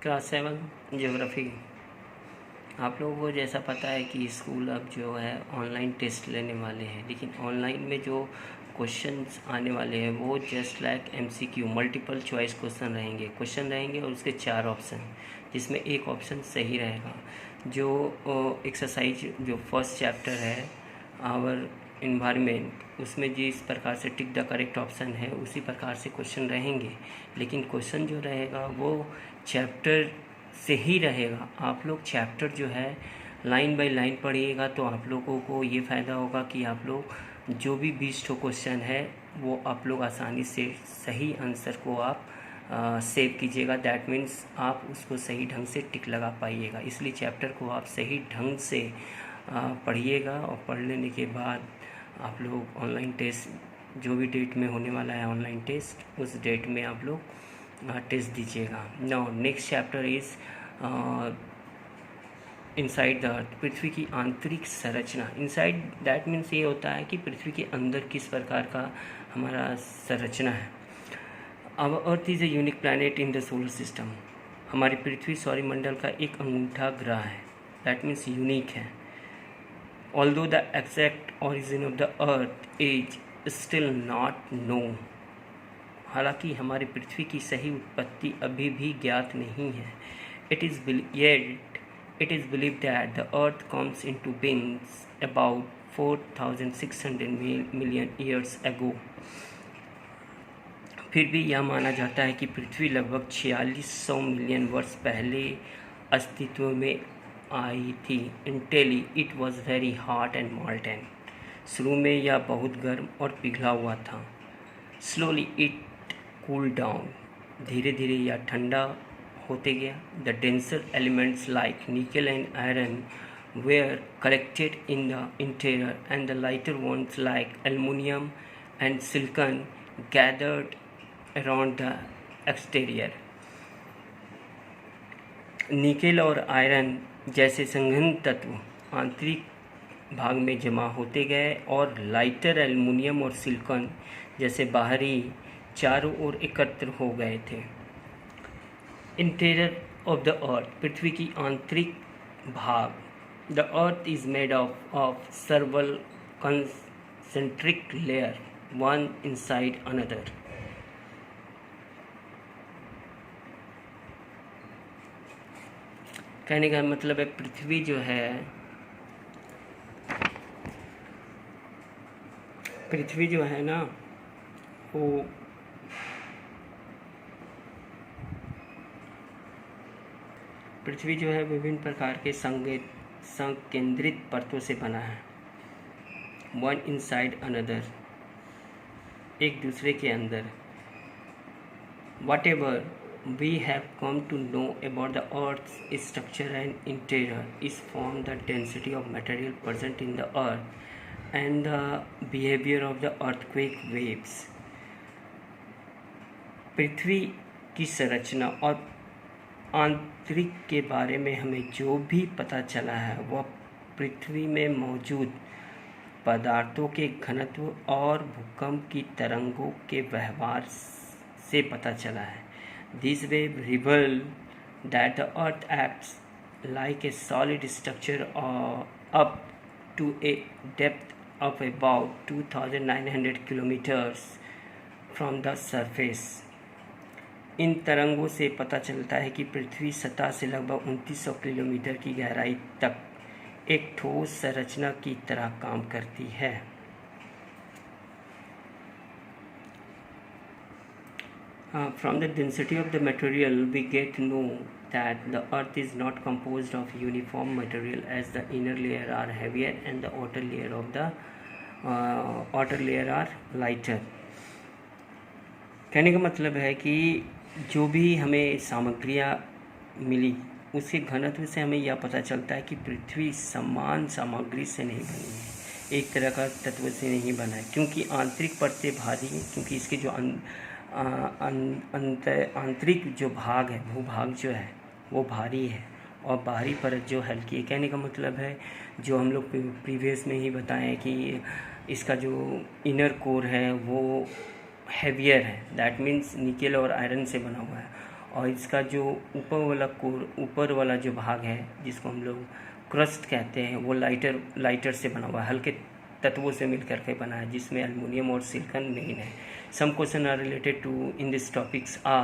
Class 7 geography. आप लोगों को जैसा पता है कि स्कूल अब जो है ऑनलाइन टेस्ट लेने वाले हैं, लेकिन ऑनलाइन में जो क्वेश्चंस आने वाले हैं वो just like MCQ multiple choice question रहेंगे और उसके 4 ऑप्शन, जिसमें एक ऑप्शन सही रहेगा। जो एक्सरसाइज जो फर्स्ट चैप्टर है आवर इन्वायरमेंट, उसमें जिस प्रकार से टिक द करेक्ट ऑप्शन है उसी प्रकार से क्वेश्चन रहेंगे, लेकिन क्वेश्चन जो रहेगा वो चैप्टर से ही रहेगा। आप लोग चैप्टर जो है लाइन बाय लाइन पढ़िएगा तो आप लोगों को ये फ़ायदा होगा कि आप लोग जो भी 20 क्वेश्चन है वो आप लोग आसानी से सही आंसर को आप सेव कीजिएगा। दैट मीन्स आप उसको सही ढंग से टिक लगा पाइएगा। इसलिए चैप्टर को आप सही ढंग से पढ़िएगा और पढ़ लेने के बाद आप लोग ऑनलाइन टेस्ट जो भी डेट में होने वाला है ऑनलाइन टेस्ट, उस डेट में आप लोग टेस्ट दीजिएगा। Now next chapter is inside the earth, पृथ्वी की आंतरिक संरचना। इनसाइड दैट मीन्स ये होता है कि पृथ्वी के अंदर किस प्रकार का हमारा संरचना है। Our earth is a unique planet in the solar system. हमारी पृथ्वी सौरमंडल का एक अंगूठा ग्रह है। दैट मीन्स यूनिक है। Although the exact origin of the earth is still not known. हालांकि हमारी पृथ्वी की सही उत्पत्ति अभी भी ज्ञात नहीं है। It is believed that the Earth comes into being about 4,600 million years ago. फिर भी यह माना जाता है कि पृथ्वी लगभग 4600 मिलियन वर्ष पहले अस्तित्व में आई थी। Initially it was very hot and molten. शुरू में यह बहुत गर्म और पिघला हुआ था। Slowly it cooled down. धीरे धीरे यह ठंडा होते गया। The denser elements like nickel and iron were collected in the interior and the lighter ones like aluminium and silicon gathered around the exterior. Nickel और आयरन जैसे संघन तत्व आंतरिक भाग में जमा होते गए और लाइटर एल्युमिनियम और सिलिकॉन जैसे बाहरी चारों ओर एकत्र हो गए थे। इंटीरियर ऑफ द अर्थ, पृथ्वी की आंतरिक भाग। The earth is made of सर्वल concentric layer one inside another. कहने का मतलब है पृथ्वी जो है ना वो पृथ्वी जो है विभिन्न प्रकार के संकेंद्रित परतों से बना है। वन इनसाइड अनदर, एक दूसरे के अंदर। Whatever we have come to know about the earth structure and interior is from the density of material present in the earth and the behaviour of the earthquake waves. पृथ्वी की संरचना और आंतरिक के बारे में हमें जो भी पता चला है वह पृथ्वी में मौजूद पदार्थों के घनत्व और भूकंप की तरंगों के व्यवहार से पता चला है। This wave reveal that the earth acts like a solid structure up to a depth of about 2900 kilometres from the surface. इन तरंगों से पता चलता है कि पृथ्वी सतह से लगभग 2900 किलोमीटर की गहराई तक एक ठोस संरचना की तरह काम करती है। From the density of the material we get to know that the earth is not composed of uniform material, as the inner layer are heavier and the outer layer are lighter. कहने का मतलब है कि जो भी हमें सामग्रियाँ मिली उसके घनत्व से हमें यह पता चलता है कि पृथ्वी समान सामग्री से नहीं बनी है, एक तरह का तत्व से नहीं बना है, क्योंकि आंतरिक परतें भारी हैं, क्योंकि इसके जो आंतरिक जो भाग है भूभाग जो है वो भारी है और बाहरी परत जो हल्की है। कहने का मतलब है जो हम लोग प्रीवियस में ही बताएं कि इसका जो इनर कोर है वो हैवियर है, दैट मीन्स निकेल और आयरन से बना हुआ है, और इसका जो ऊपर वाला जो भाग है जिसको हम लोग क्रस्ट कहते हैं वो लाइटर से बना हुआ है, हल्के तत्वों से मिलकर के बना है जिसमें एल्युमिनियम और सिलिकॉन मेन है। Some question are related to in this topics are